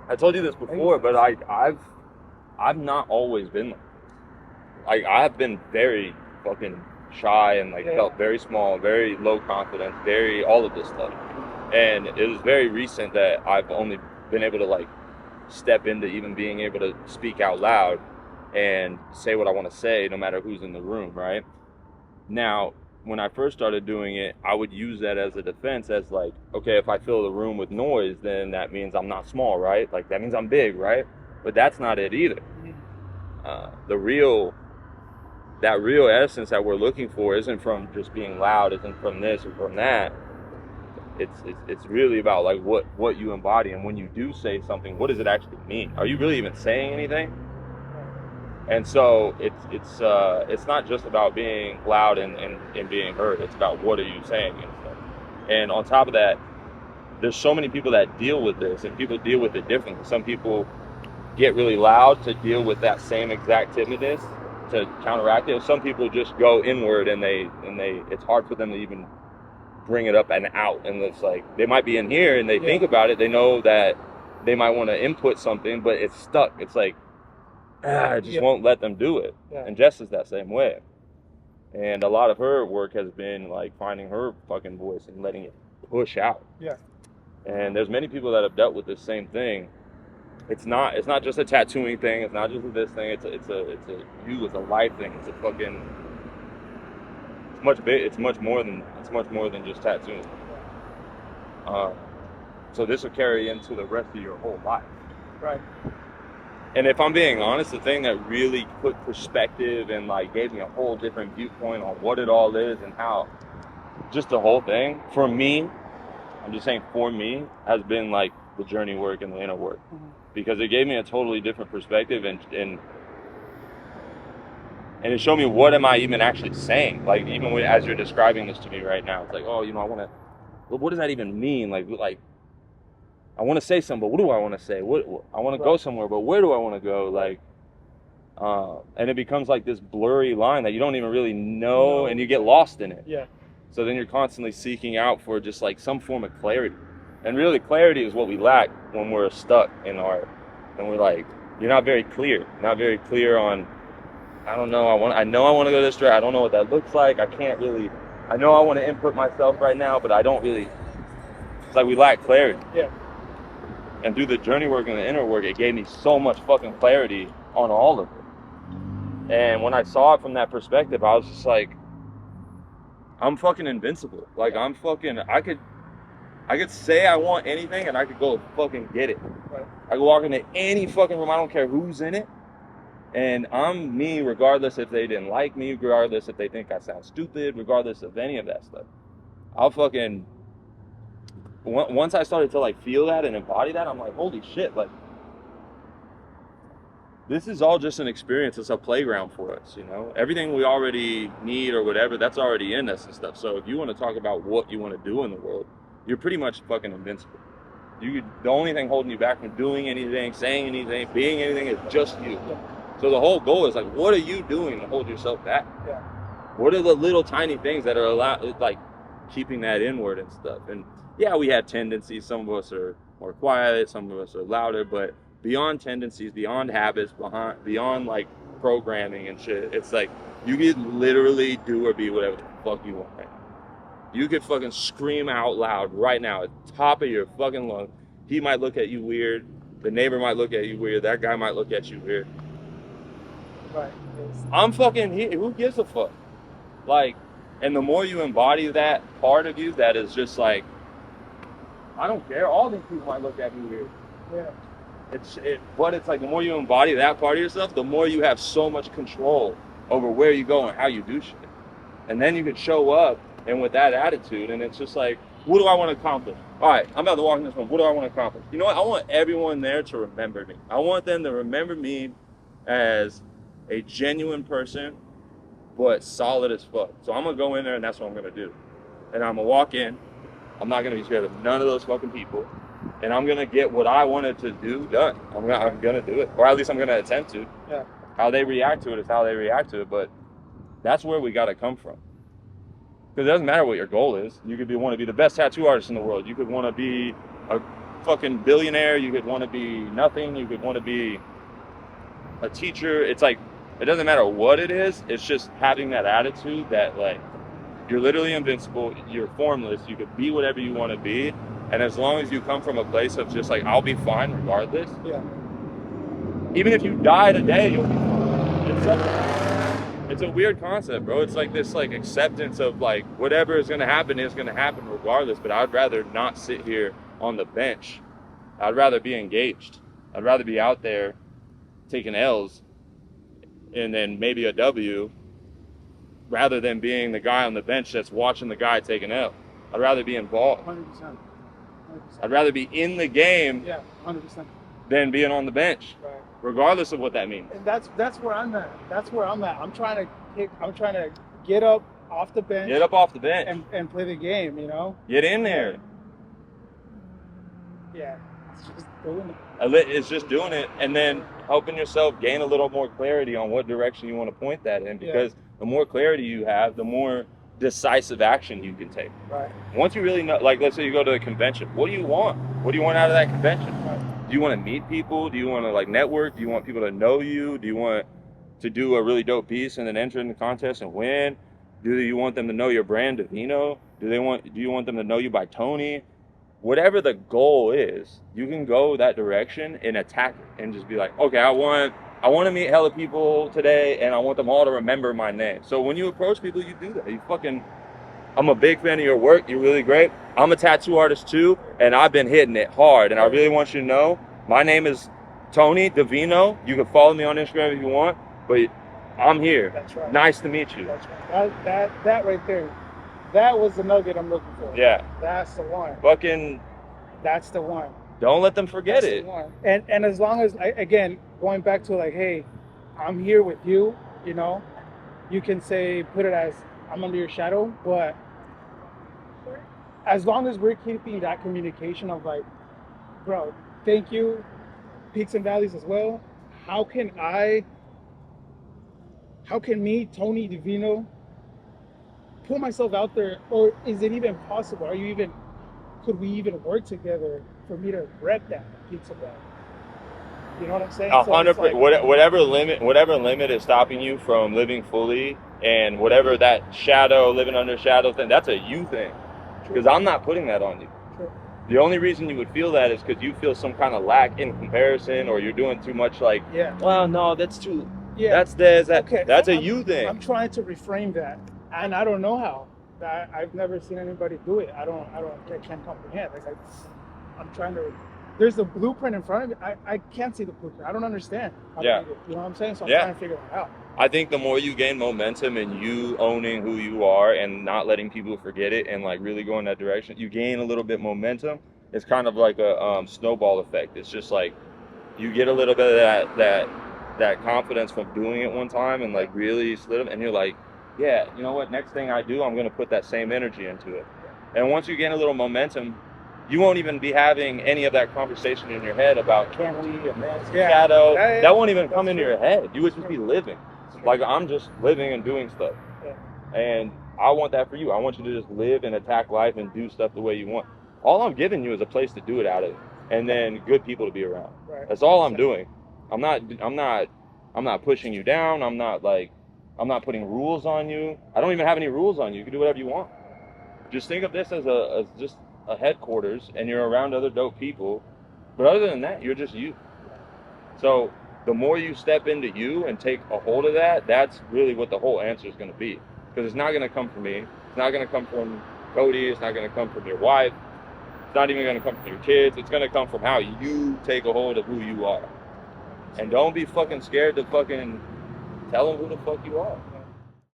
I told you this before, but I've not always been like I've been very fucking shy and like felt very small, very low confidence, very all of this stuff. And it was very recent that I've only been able to like step into even being able to speak out loud and say what I want to say no matter who's in the room, right? Now, when I first started doing it, I would use that as a defense as like, okay, if I fill the room with noise, then that means I'm not small, right? Like that means I'm big, right? But that's not it either. The real that real essence that we're looking for isn't from just being loud, isn't from this or from that. It's really about like what you embody, and when you do say something, what does it actually mean? Are you really even saying anything? And so it's not just about being loud and being heard. It's about what are you saying and stuff. And on top of that, there's so many people that deal with this, and people deal with it differently. Some people get really loud to deal with that same exact timidness to counteract it. Some people just go inward and they it's hard for them to even bring it up and out. And it's like they might be in here and they think about it. They know that they might want to input something, but it's stuck. It's like I just won't let them do it. And Jess is that same way. And a lot of her work has been like finding her fucking voice and letting it push out. And there's many people that have dealt with this same thing. It's not just a tattooing thing. It's not just this thing. It's a life thing. It's a fucking. It's much more than just tattooing. So this will carry into the rest of your whole life. Right. And if I'm being honest, the thing that really put perspective and like gave me a whole different viewpoint on what it all is and how, just the whole thing for me, I'm just saying for me, has been like the journey work and the inner work. Because it gave me a totally different perspective and it showed me what am I even actually saying. Like even as you're describing this to me right now, it's like, oh, I want to. What does that even mean? Like I want to say something, but what do I want to say? What I want to go somewhere, but where do I want to go? Like, and it becomes like this blurry line that you don't even really know, and you get lost in it. Yeah. So then you're constantly seeking out for just like some form of clarity. And really, clarity is what we lack when we're stuck in art. And we're like, you're not very clear. Not very clear on, I don't know, I know I want to go this direction. I don't know what that looks like. I can't really, I know I want to input myself right now, but I don't really, it's like we lack clarity. Yeah. And through the journey work and the inner work, it gave me so much fucking clarity on all of it. And when I saw it from that perspective, I was just like, I'm fucking invincible. Like I'm fucking, I could say I want anything and I could go fucking get it. Right. I could walk into any fucking room, I don't care who's in it. And I'm me regardless if they didn't like me, regardless if they think I sound stupid, regardless of any of that stuff. I'll fucking, once I started to like feel that and embody that, I'm like, holy shit, like, this is all just an experience. It's a playground for us, Everything we already need or whatever, that's already in us and stuff. So if you want to talk about what you want to do in the world, you're pretty much fucking invincible. The only thing holding you back from doing anything, saying anything, being anything is just you. So the whole goal is like, what are you doing to hold yourself back? Yeah. What are the little tiny things that are like keeping that inward and stuff? And yeah, we have tendencies. Some of us are more quiet, some of us are louder, but beyond tendencies, beyond habits, beyond like programming and shit, it's like you can literally do or be whatever the fuck you want right now. You could fucking scream out loud right now at the top of your fucking lungs. He might look at you weird. The neighbor might look at you weird. That guy might look at you weird. Right. I'm fucking here. Who gives a fuck? Like, and the more you embody that part of you that is just like, I don't care. All these people might look at me weird. Yeah. But it's like the more you embody that part of yourself, the more you have so much control over where you go and how you do shit. And then you can show up and with that attitude, and it's just like, what do I want to accomplish? All right, I'm about to walk in this room. What do I want to accomplish? You know what? I want everyone there to remember me. I want them to remember me as a genuine person, but solid as fuck. So I'm going to go in there, and that's what I'm going to do. And I'm going to walk in. I'm not going to be scared of none of those fucking people. And I'm going to get what I wanted to do done. I'm going to do it. Or at least I'm going to attempt to. Yeah. How they react to it is how they react to it. But that's where we got to come from. Because it doesn't matter what your goal is. You could want to be the best tattoo artist in the world. You could want to be a fucking billionaire. You could want to be nothing. You could want to be a teacher. It's like, it doesn't matter what it is. It's just having that attitude that like, you're literally invincible. You're formless. You could be whatever you want to be. And as long as you come from a place of just like, I'll be fine regardless. Yeah. Even if you die today, you'll be fine. It's a weird concept, bro. It's like this like acceptance of like, whatever is going to happen regardless. But I'd rather not sit here on the bench. I'd rather be engaged. I'd rather be out there taking L's and then maybe a W, rather than being the guy on the bench that's watching the guy take an L. I'd rather be involved. 100%. I'd rather be in the game 100%. than being on the bench, Right. regardless of what that means. And that's where I'm at. That's where I'm at. I'm trying to get up off the bench. Get up off the bench. And play the game, you know? Get in there. Yeah. It's just doing it. It's just doing it, and then helping yourself gain a little more clarity on what direction you want to point that in, because the more clarity you have, the more decisive action you can take. Right. Once you really know, like let's say you go to a convention, what do you want? What do you want out of that convention? Right. Do you want to meet people? Do you want to like network? Do you want people to know you? Do you want to do a really dope piece and then enter in the contest and win? Do you want them to know your brand, Divino? Do you want them to know you by Tony? Whatever the goal is, you can go that direction and attack it and just be like, okay, I want to meet hella people today and I want them all to remember my name. So when you approach people, you do that. I'm a big fan of your work. You're really great. I'm a tattoo artist too, and I've been hitting it hard. And I really want you to know, my name is Tony Divino. You can follow me on Instagram if you want, but I'm here. That's right. Nice to meet you. That's right. That right there. That was the nugget I'm looking for. Yeah. That's the one. Fucking. That's the one. Don't let them forget That's it. The one. And as long as, again, going back to like, hey, I'm here with you, you know, you can say, put it as, I'm under your shadow, but as long as we're keeping that communication of like, bro, thank you, peaks and valleys as well. How can me, Tony Divino, put myself out there, or is it even possible? Could we even work together for me to rep that peaks and valleys? You know what I'm saying? 100%. Whatever limit is stopping you from living fully, and whatever that living under shadow thing, that's a you thing. Because I'm not putting that on you. True. The only reason you would feel that is because you feel some kind of lack in comparison, or you're doing too much. Like, well, no, that's too. Yeah. That's a you thing. I'm trying to reframe that, and I don't know how. I've never seen anybody do it. I can't comprehend. Like I'm trying to. There's a blueprint in front of me. I can't see the blueprint. I don't understand how to do it. You know what I'm saying? So I'm trying to figure it out. I think the more you gain momentum and you owning who you are and not letting people forget it and like really going that direction, you gain a little bit momentum. It's kind of like a snowball effect. It's just like you get a little bit of that confidence from doing it one time and like really solidify, and you're like, yeah, you know what? Next thing I do, I'm going to put that same energy into it. And once you gain a little momentum, you won't even be having any of that conversation in your head about can we and shadow. That won't even come into your head. You would just be living. Like I'm just living and doing stuff. And I want that for you. I want you to just live and attack life and do stuff the way you want. All I'm giving you is a place to do it out of, and then good people to be around. That's all I'm doing. I'm not pushing you down. I'm not putting rules on you. I don't even have any rules on you. You can do whatever you want. Just think of this as just a headquarters, and you're around other dope people. But other than that, you're just you. So the more you step into you and take a hold of that, that's really what the whole answer is going to be. Because it's not going to come from me. It's not going to come from Cody. It's not going to come from your wife. It's not even going to come from your kids. It's going to come from how you take a hold of who you are. And don't be fucking scared to fucking tell them who the fuck you are.